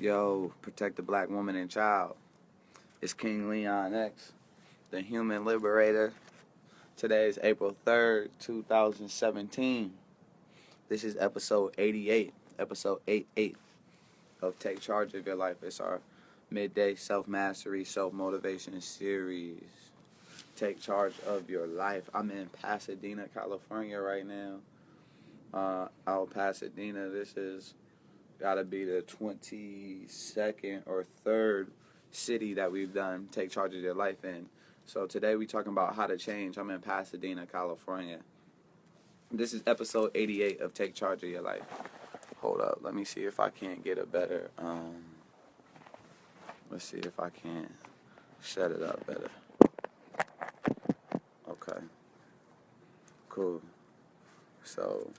Yo, protect the black woman and child. It's King Leon X, the human liberator. Today is April 3rd, 2017. This is episode 88, episode 88 of Take Charge of Your Life. It's our midday self-mastery, self-motivation series. Take charge of your life. I'm in Pasadena, California right now. Out Pasadena, this is gotta be the 22nd or 3rd city that we've done Take Charge of Your Life in. So today we talking about how to change. I'm in Pasadena, California. This is episode 88 of Take Charge of Your Life. Hold up, let me see if I can't get a better, let's see if I can set it up better. Okay, cool. So,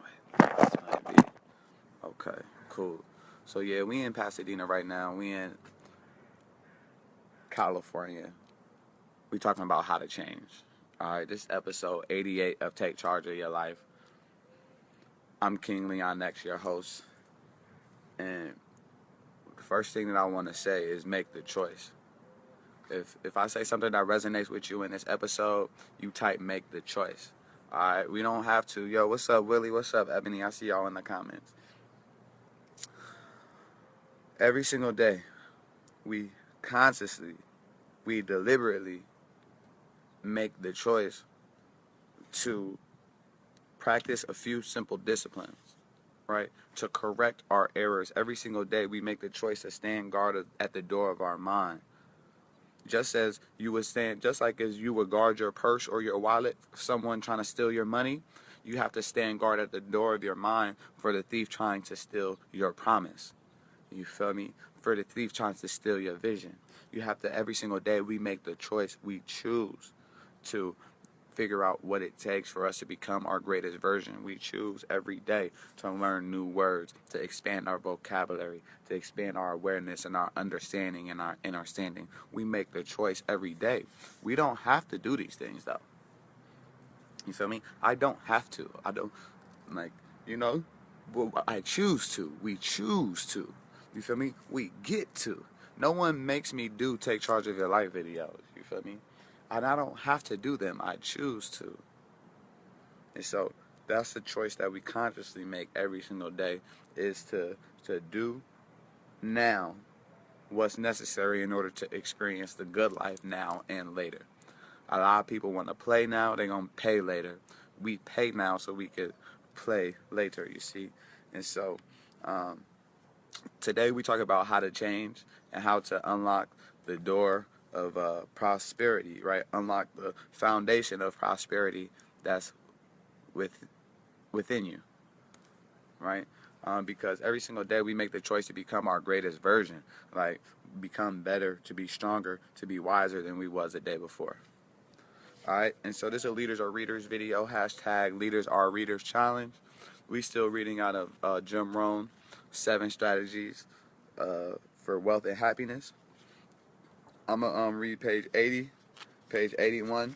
wait, this might be, okay, cool. So yeah, we in Pasadena right now. We in California. We talking about how to change. All right, this is episode 88 of Take Charge of Your Life. I'm King Leon X, your host. And the first thing that I want to say is make the choice. If I say something that resonates with you in this episode, you type make the choice. All right, we don't have to. Yo, what's up, Willie? What's up, Ebony? I see y'all in the comments. Every single day, we consciously, we deliberately make the choice to practice a few simple disciplines, right? To correct our errors. Every single day, we make the choice to stand guard at the door of our mind. Just as you would stand, just like as you would guard your purse or your wallet, someone trying to steal your money, you have to stand guard at the door of your mind for the thief trying to steal your promise. You feel me? For the thief trying to steal your vision. You have to, every single day, we make the choice, we choose to figure out what it takes for us to become our greatest version. We choose every day to learn new words, to expand our vocabulary, to expand our awareness and our understanding and our understanding. We make the choice every day. We don't have to do these things, though. You feel me? I don't have to. I don't, well, I choose to. We choose to. You feel me? We get to. No one makes me do Take Charge of Your Life videos. You feel me? And I don't have to do them. I choose to. And so that's the choice that we consciously make every single day, is to do now what's necessary in order to experience the good life now and later. A lot of people want to play now, they're going to pay later. We pay now so we could play later, you see. And so today we talk about how to change and how to unlock the door of prosperity, right? Unlock the foundation of prosperity that's within you, right? Because every single day we make the choice to become our greatest version, like become better, to be stronger, to be wiser than we was the day before. All right, and so this is a Leaders Are Readers video, hashtag Leaders Are Readers Challenge. We still reading out of Jim Rohn, 7 Strategies for Wealth and Happiness. I'm going to read page 80, page 81,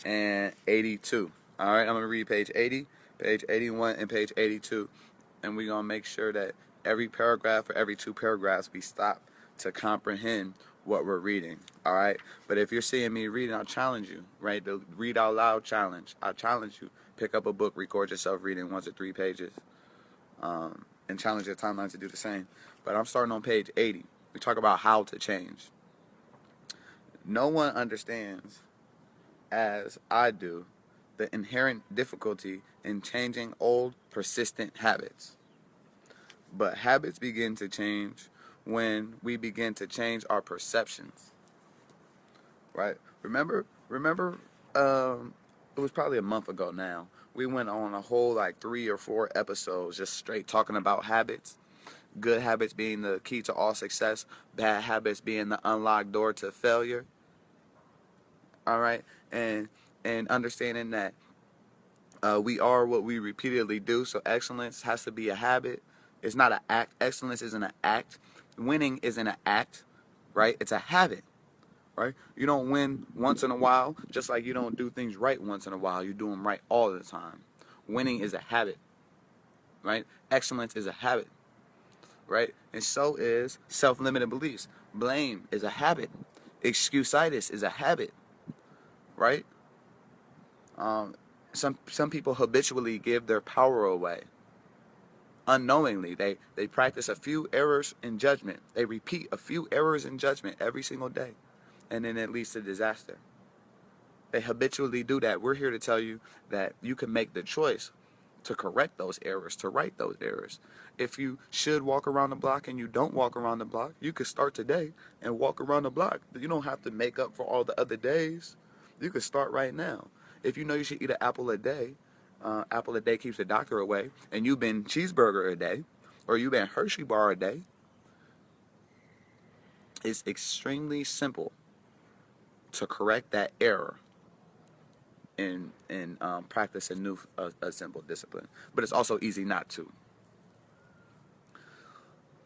and 82. All right, I'm going to read page 80, page 81, and page 82. And we're going to make sure that every paragraph or every 2 paragraphs we stop to comprehend what we're reading. All right, but if you're seeing me reading, I'll challenge you, right? The read out loud challenge. I challenge you. Pick up a book, record yourself reading 1 to 3 pages, and challenge your timeline to do the same. But I'm starting on page 80. We talk about how to change. No one understands, as I do, the inherent difficulty in changing old, persistent habits. But habits begin to change when we begin to change our perceptions. Right? Remember, it was probably a month ago now. We went on a whole 3 or 4 episodes just straight talking about habits. Good habits being the key to all success. Bad habits being the unlocked door to failure. All right? And understanding that we are what we repeatedly do. So excellence has to be a habit. It's not an act. Excellence isn't an act. Winning isn't an act, right? It's a habit, right? You don't win once in a while, just like you don't do things right once in a while. You do them right all the time. Winning is a habit, right? Excellence is a habit, right? And so is self-limiting beliefs. Blame is a habit. Excuse-itis is a habit, right? Um, some people habitually give their power away unknowingly. They practice a few errors in judgment. They repeat a few errors in judgment every single day, and then it leads to disaster. They habitually do that. We're here to tell you that you can make the choice to correct those errors, to right those errors. If you should walk around the block and you don't walk around the block, you could start today and walk around the block. You don't have to make up for all the other days. You could start right now. If you know you should eat an apple a day, apple a day keeps the doctor away, and you've been cheeseburger a day, or you've been Hershey bar a day, it's extremely simple to correct that error and practice a simple discipline. But it's also easy not to.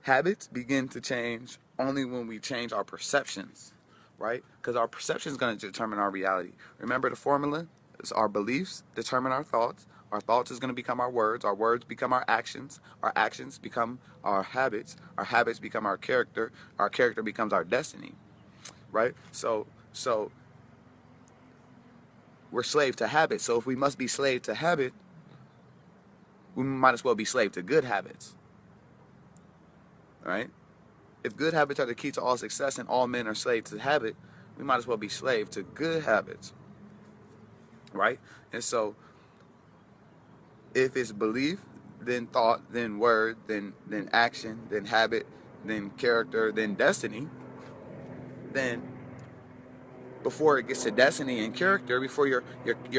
Habits begin to change only when we change our perceptions, right? Because our perception is going to determine our reality. Remember the formula? It's our beliefs determine our thoughts. Our thoughts is going to become our words become our actions become our habits become our character becomes our destiny, right? So we're slave to habit. So if we must be slave to habit, we might as well be slave to good habits, right? If good habits are the key to all success and all men are slaves to habit, we might as well be slave to good habits, right? And so if it's belief, then thought, then word, then action, then habit, then character, then destiny, then before it gets to destiny and character, before your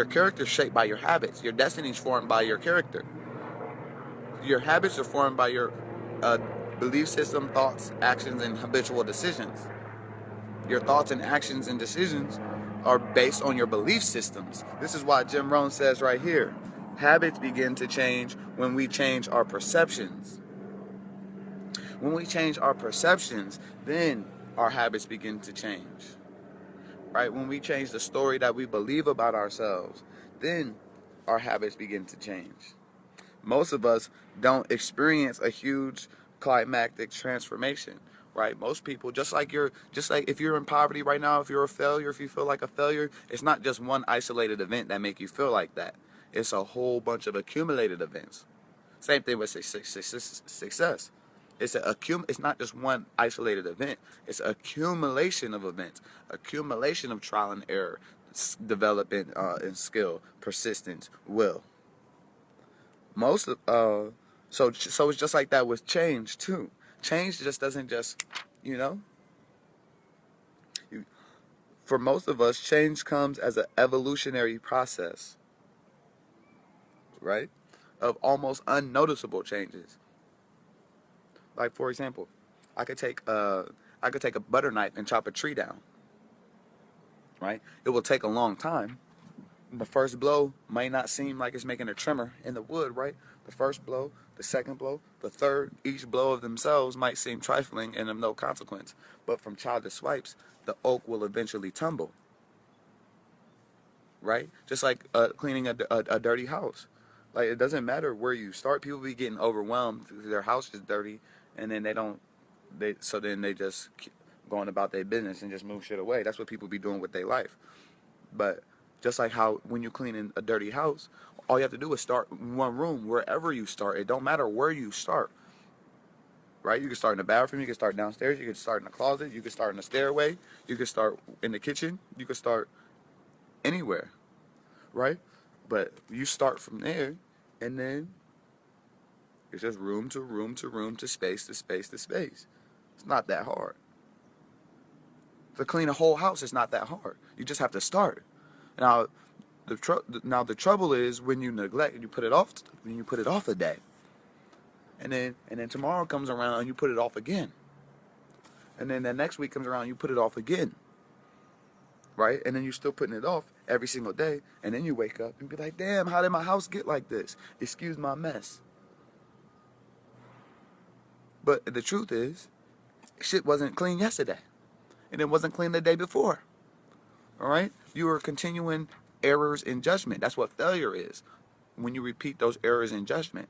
character is shaped by your habits, your destiny is formed by your character. Your habits are formed by your belief system, thoughts, actions, and habitual decisions. Your thoughts and actions and decisions are based on your belief systems. This is why Jim Rohn says right here, habits begin to change when we change our perceptions. When we change our perceptions, then our habits begin to change. Right? When we change the story that we believe about ourselves, then our habits begin to change. Most of us don't experience a huge climactic transformation, right? Most people, just like if you're in poverty right now, if you're a failure, if you feel like a failure, it's not just one isolated event that make you feel like that. It's a whole bunch of accumulated events. Same thing with success. It's not just one isolated event. It's an accumulation of events, accumulation of trial and error, development and skill, persistence, will. So it's just like that with change too. Change just doesn't just, you know. For most of us, change comes as an evolutionary process, right? Of almost unnoticeable changes. Like for example, I could take a butter knife and chop a tree down, right? It will take a long time. The first blow might not seem like it's making a tremor in the wood, right? The first blow, the second blow, the third, each blow of themselves might seem trifling and of no consequence. But from childish swipes, the oak will eventually tumble, right? Just like cleaning a dirty house. Like, it doesn't matter where you start. People be getting overwhelmed because their house is dirty, and then they just keep going about their business and just move shit away. That's what people be doing with their life. But just like how when you're cleaning a dirty house, all you have to do is start in one room, wherever you start. It don't matter where you start, right? You can start in the bathroom, you can start downstairs, you can start in the closet, you can start in the stairway, you can start in the kitchen, you can start anywhere, right? But you start from there, and then it's just room to room to room to space to space to space. It's not that hard. To clean a whole house is not that hard. You just have to start. Now, the trouble is when you neglect and you put it off. When you put it off a day, and then tomorrow comes around and you put it off again, and then the next week comes around and you put it off again, right? And then you're still putting it off every single day, and then you wake up and be like, "Damn, how did my house get like this? Excuse my mess." But the truth is, shit wasn't clean yesterday, and it wasn't clean the day before. All right? You are continuing errors in judgment. That's what failure is. When you repeat those errors in judgment.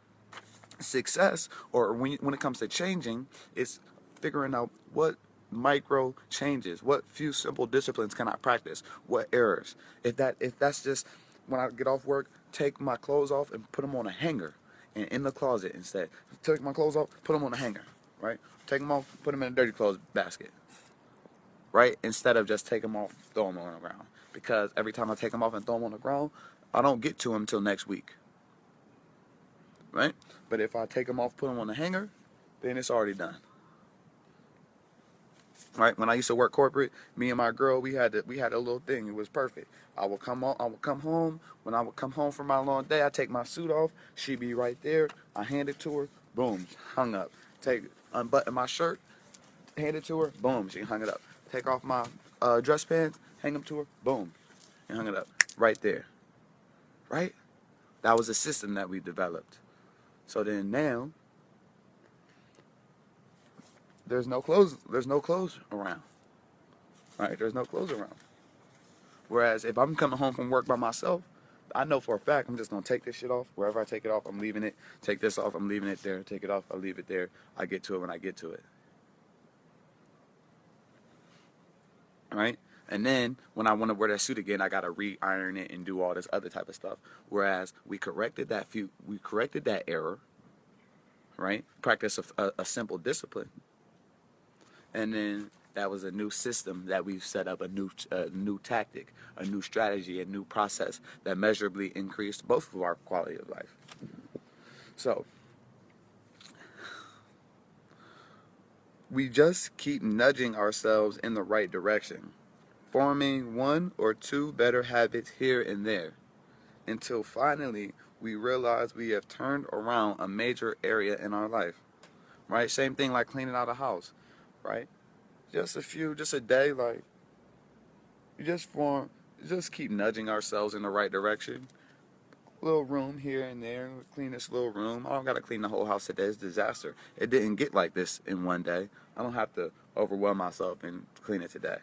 success, or when it comes to changing, it's figuring out what micro changes, what few simple disciplines can I practice, what errors. If that's just when I get off work, take my clothes off and put them on a hanger and in the closet instead. Take my clothes off, put them on a hanger, right? Take them off, put them in a dirty clothes basket, right? Instead of just take them off, throw them on the ground. Because every time I take them off and throw them on the ground, I don't get to them until next week, right? But if I take them off, put them on the hanger, then it's already done. Right? When I used to work corporate, me and my girl, we had a little thing. It was perfect. I would come home. When I would come home from my long day, I take my suit off. She'd be right there. I hand it to her. Boom, hung up. Unbutton my shirt, hand it to her. Boom, she hung it up. Take off my dress pants, hang them to her. Boom, and hung it up. Right there. Right? That was a system that we developed. So then now, there's no clothes around. Right? There's no clothes around. Whereas if I'm coming home from work by myself, I know for a fact I'm just gonna take this shit off. Wherever I take it off, I'm leaving it. Take this off, I'm leaving it there. Take it off, I leave it there. I get to it when I get to it. Right? And then when I want to wear that suit again, I gotta re-iron it and do all this other type of stuff. Whereas we corrected that error, right? Practice a simple discipline. And then that was a new system that we've set up, a new tactic, a new strategy, a new process that measurably increased both of our quality of life. So we just keep nudging ourselves in the right direction, forming one or two better habits here and there, until finally we realize we have turned around a major area in our life. Right? Same thing like cleaning out a house, right? Just a day, like, just keep nudging ourselves in the right direction. Little room here and there, clean this little room. I don't gotta clean the whole house today. It's a disaster. It didn't get like this in one day. I don't have to overwhelm myself and clean it today.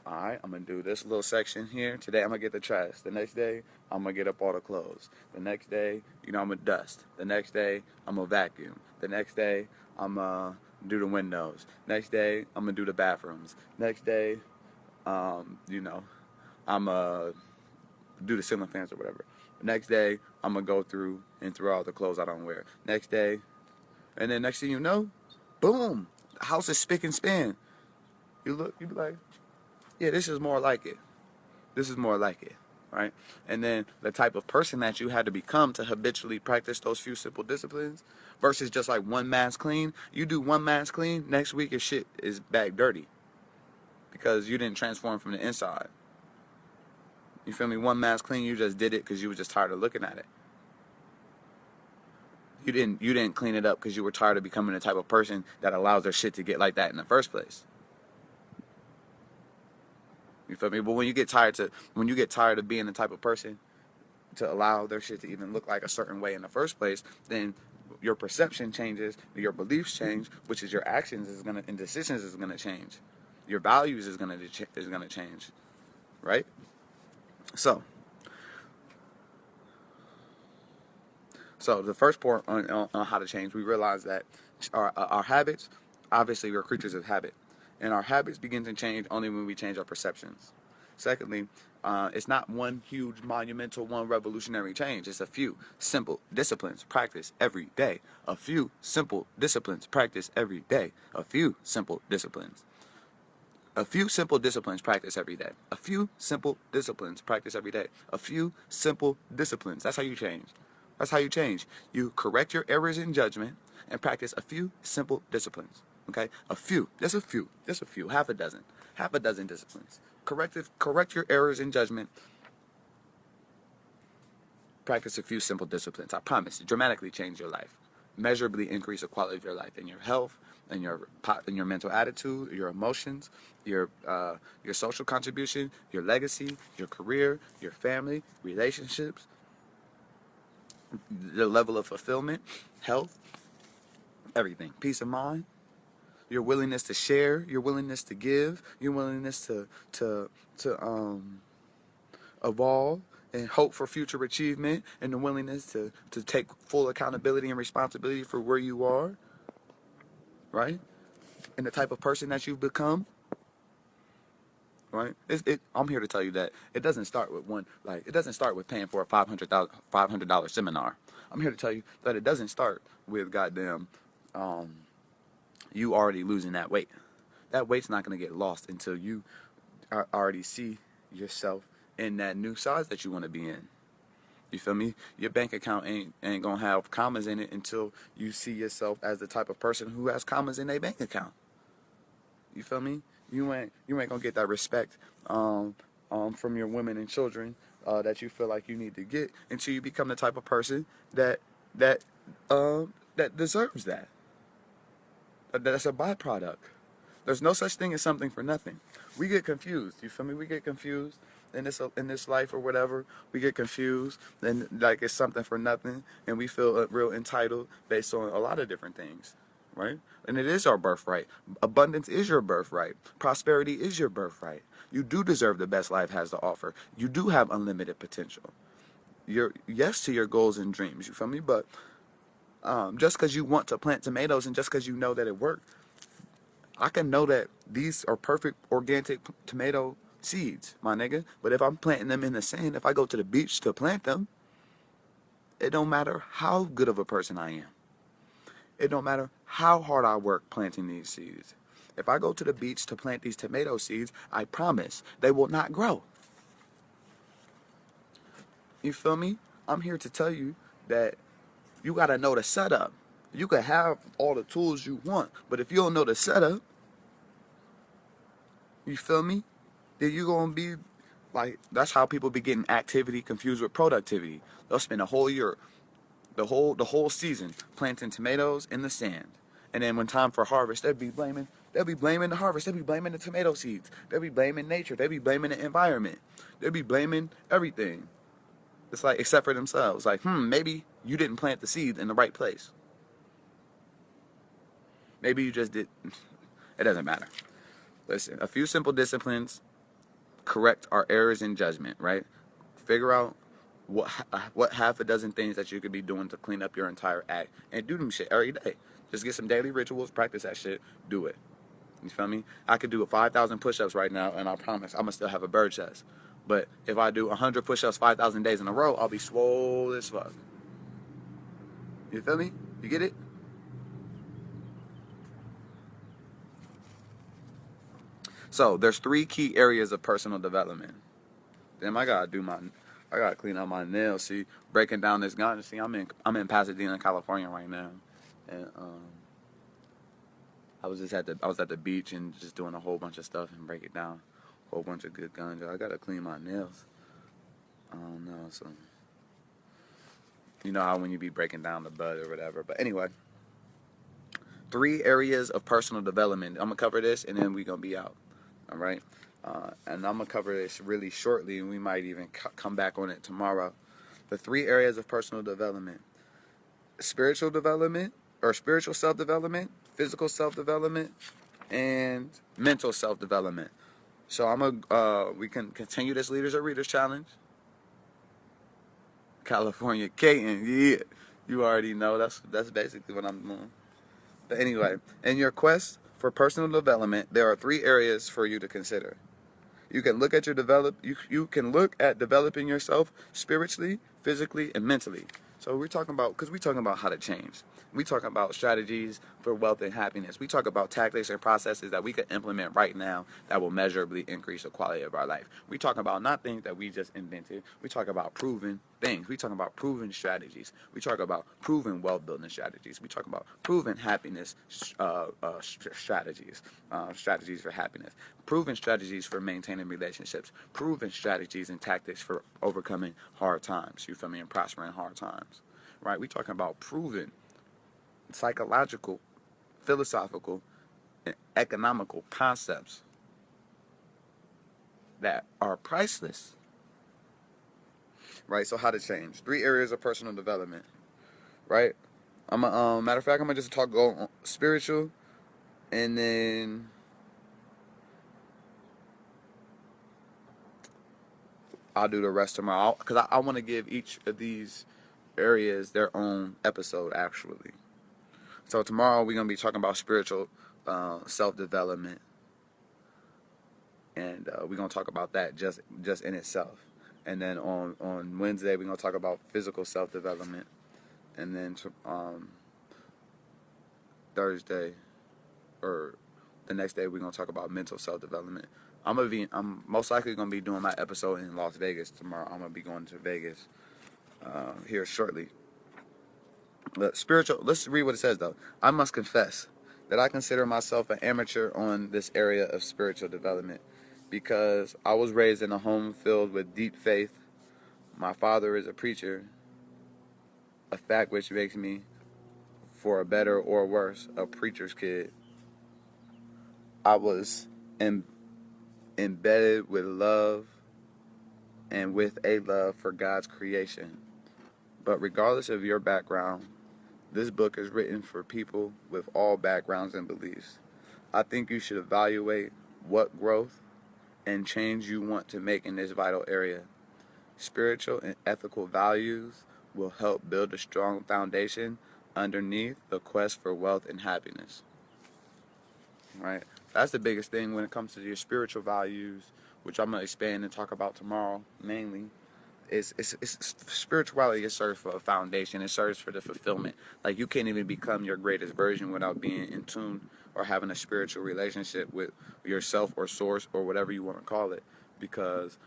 Alright, I'm gonna do this little section here. Today I'm gonna get the trash. The next day, I'm gonna get up all the clothes. The next day, I'm gonna dust. The next day, I'm gonna vacuum. The next day, I'm gonna do the windows. Next day, I'm gonna do the bathrooms. Next day, I'm gonna do the ceiling fans or whatever. Next day, I'm gonna go through and throw out the clothes I don't wear. Next day, and then next thing you know, boom, the house is spick and span. You be like, yeah, this is more like it. This is more like it, right? And then the type of person that you had to become to habitually practice those few simple disciplines versus just like one mass clean. You do one mass clean, next week your shit is back dirty because you didn't transform from the inside. You feel me? One mass clean, you just did it because you were just tired of looking at it. You didn't clean it up because you were tired of becoming the type of person that allows their shit to get like that in the first place. You feel me? But when you get tired of being the type of person to allow their shit to even look like a certain way in the first place, then your perception changes, your beliefs change, which is your actions and decisions is gonna change. Your values is gonna change, right? So the first part on how to change, we realize that our habits, obviously we're creatures of habit, and our habits begin to change only when we change our perceptions. Secondly, it's not one huge monumental, one revolutionary change. It's a few simple disciplines practiced every day. A few simple disciplines practiced every day. A few simple disciplines. A few simple disciplines practiced every day. A few simple disciplines practiced every day. A few simple disciplines. That's how you change. That's how you change. You correct your errors in judgment and practice a few simple disciplines. Okay? A few. Just a few. Half a dozen disciplines. Correct your errors in judgment. Practice a few simple disciplines. I promise. Dramatically change your life. Measurably increase the quality of your life and your health and your mental attitude, your emotions, your social contribution, your legacy, your career, your family, relationships, the level of fulfillment, health, everything. Peace of mind, your willingness to share, your willingness to give, your willingness to evolve, and hope for future achievement and the willingness to take full accountability and responsibility for where you are, right? And the type of person that you've become, right? I'm here to tell you that it doesn't start with it doesn't start with paying for a $500 seminar. I'm here to tell you that it doesn't start with goddamn, you already losing that weight. That weight's not going to get lost until you already see yourself in that new size that you want to be in. You feel me? Your bank account ain't gonna have commas in it until you see yourself as the type of person who has commas in their bank account. You feel me? You ain't gonna get that respect from your women and children that you feel like you need to get until you become the type of person that that deserves that. That's a byproduct. There's no such thing as something for nothing. We get confused. You feel me? We get confused in this life or whatever. We get confused and like it's something for nothing, and we feel real entitled based on a lot of different things, right? And it is our birthright. Abundance is your birthright. Prosperity is your birthright. You do deserve the best life has to offer. You do have unlimited potential. You're yes to your goals and dreams. You feel me? But just because you want to plant tomatoes and just because you know that it worked, I can know that these are perfect organic tomato seeds, my nigga. But if I'm planting them in the sand, if I go to the beach to plant them, it don't matter how good of a person I am. It don't matter how hard I work planting these seeds. If I go to the beach to plant these tomato seeds, I promise they will not grow. You feel me? I'm here to tell you that you gotta know the setup. You can have all the tools you want, but if you don't know the setup, you feel me? Then you're gonna be like, that's how people be getting activity confused with productivity. They'll spend a whole year, the whole season planting tomatoes in the sand. And then when time for harvest, they'll be blaming the harvest, they'll be blaming the tomato seeds, they'll be blaming nature, they'll be blaming the environment, they'll be blaming everything. It's like, except for themselves. Like, maybe you didn't plant the seed in the right place. Maybe you just did. It doesn't matter. Listen, a few simple disciplines correct our errors in judgment, right? Figure out what half a dozen things that you could be doing to clean up your entire act and do them shit every day. Just get some daily rituals, practice that shit, do it. You feel me? I could do 5,000 push-ups right now, and I promise I'm gonna still have a bird chest. But if I do 100 push-ups 5,000 days in a row, I'll be swole as fuck. You feel me? You get it? So there's 3 key areas of personal development. Damn, I gotta clean up my nails. See, breaking down this gun. See, I'm in Pasadena, California right now, and I was at the beach and just doing a whole bunch of stuff and break it down, a whole bunch of good guns. I gotta clean my nails. I don't know, so you know how when you be breaking down the bud or whatever. But anyway, 3 areas of personal development. I'm gonna cover this and then we gonna be out. All right. And I'm gonna cover this really shortly, and we might even come back on it tomorrow. The 3 areas of personal development: spiritual development, or spiritual self-development, physical self-development, and mental self-development. So we can continue this Leaders or Readers Challenge. California Katen, yeah, you already know that's basically what I'm doing. But anyway, in your quest for personal development, there are 3 areas for you to consider. You can look at you can look at developing yourself spiritually, physically, and mentally. So we're talking about how to change. We talk about strategies for wealth and happiness. We talk about tactics and processes that we can implement right now that will measurably increase the quality of our life. We talk about not things that we just invented. We talk about proven things. We talk about proven strategies. We talk about proven wealth building strategies. We talk about proven happiness strategies, strategies for happiness, proven strategies for maintaining relationships, proven strategies and tactics for overcoming hard times. You feel me? And prospering hard times, right? We talking about proven psychological, philosophical, and economical concepts that are priceless, right? So how to change? 3 areas of personal development, right? Matter of fact, I'm gonna just go on spiritual, and then I'll do the rest tomorrow because I want to give each of these areas their own episode actually. So tomorrow we're gonna be talking about spiritual self-development, and we're gonna talk about that just in itself. And then on Wednesday we're gonna talk about physical self-development, and then Thursday or the next day we're gonna talk about mental self-development. I'm most likely gonna be doing my episode in Las Vegas tomorrow. I'm gonna be going to Vegas here shortly. Spiritual. Let's read what it says though. I must confess that I consider myself an amateur on this area of spiritual development because I was raised in a home filled with deep faith. My father is a preacher, a fact which makes me, for a better or worse, a preacher's kid. I was embedded with love and with a love for God's creation. But regardless of your background, this book is written for people with all backgrounds and beliefs. I think you should evaluate what growth and change you want to make in this vital area. Spiritual and ethical values will help build a strong foundation underneath the quest for wealth and happiness. Right? That's the biggest thing when it comes to your spiritual values, which I'm going to expand and talk about tomorrow mainly. It's spirituality. It serves for a foundation. It serves for the fulfillment. Like you can't even become your greatest version without being in tune or having a spiritual relationship with yourself or source or whatever you want to call it, because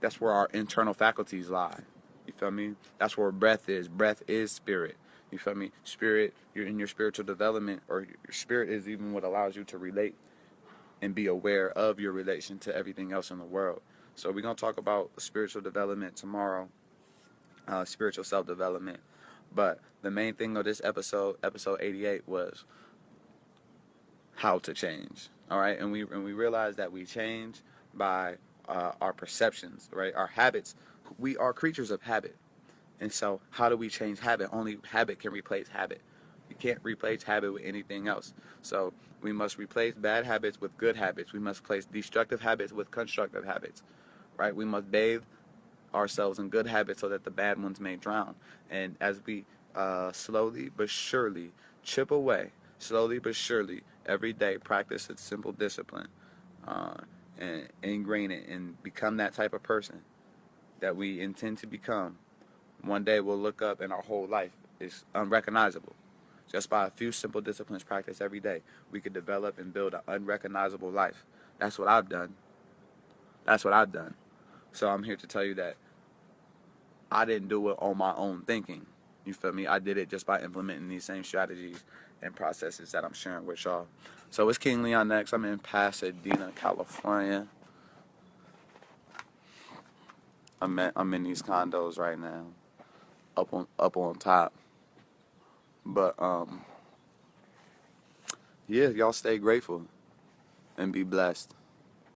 that's where our internal faculties lie. You feel me? That's where breath is. Breath is spirit. You feel me? Spirit. You're in your spiritual development, or your spirit is even what allows you to relate and be aware of your relation to everything else in the world. So we're going to talk about spiritual development tomorrow, spiritual self-development. But the main thing of this episode 88, was how to change. All right? And we realize that we change by our perceptions, right? Our habits. We are creatures of habit. And so how do we change habit? Only habit can replace habit. You can't replace habit with anything else. So we must replace bad habits with good habits. We must replace destructive habits with constructive habits. Right? We must bathe ourselves in good habits so that the bad ones may drown. And as we slowly but surely chip away, slowly but surely, every day practice a simple discipline and ingrain it and become that type of person that we intend to become, one day we'll look up and our whole life is unrecognizable. Just by a few simple disciplines practiced every day, we could develop and build an unrecognizable life. That's what I've done. That's what I've done. So I'm here to tell you that I didn't do it on my own thinking. You feel me? I did it just by implementing these same strategies and processes that I'm sharing with y'all. So it's King Leon next. I'm in Pasadena, California. I'm in these condos right now, up on top. But yeah, y'all stay grateful and be blessed.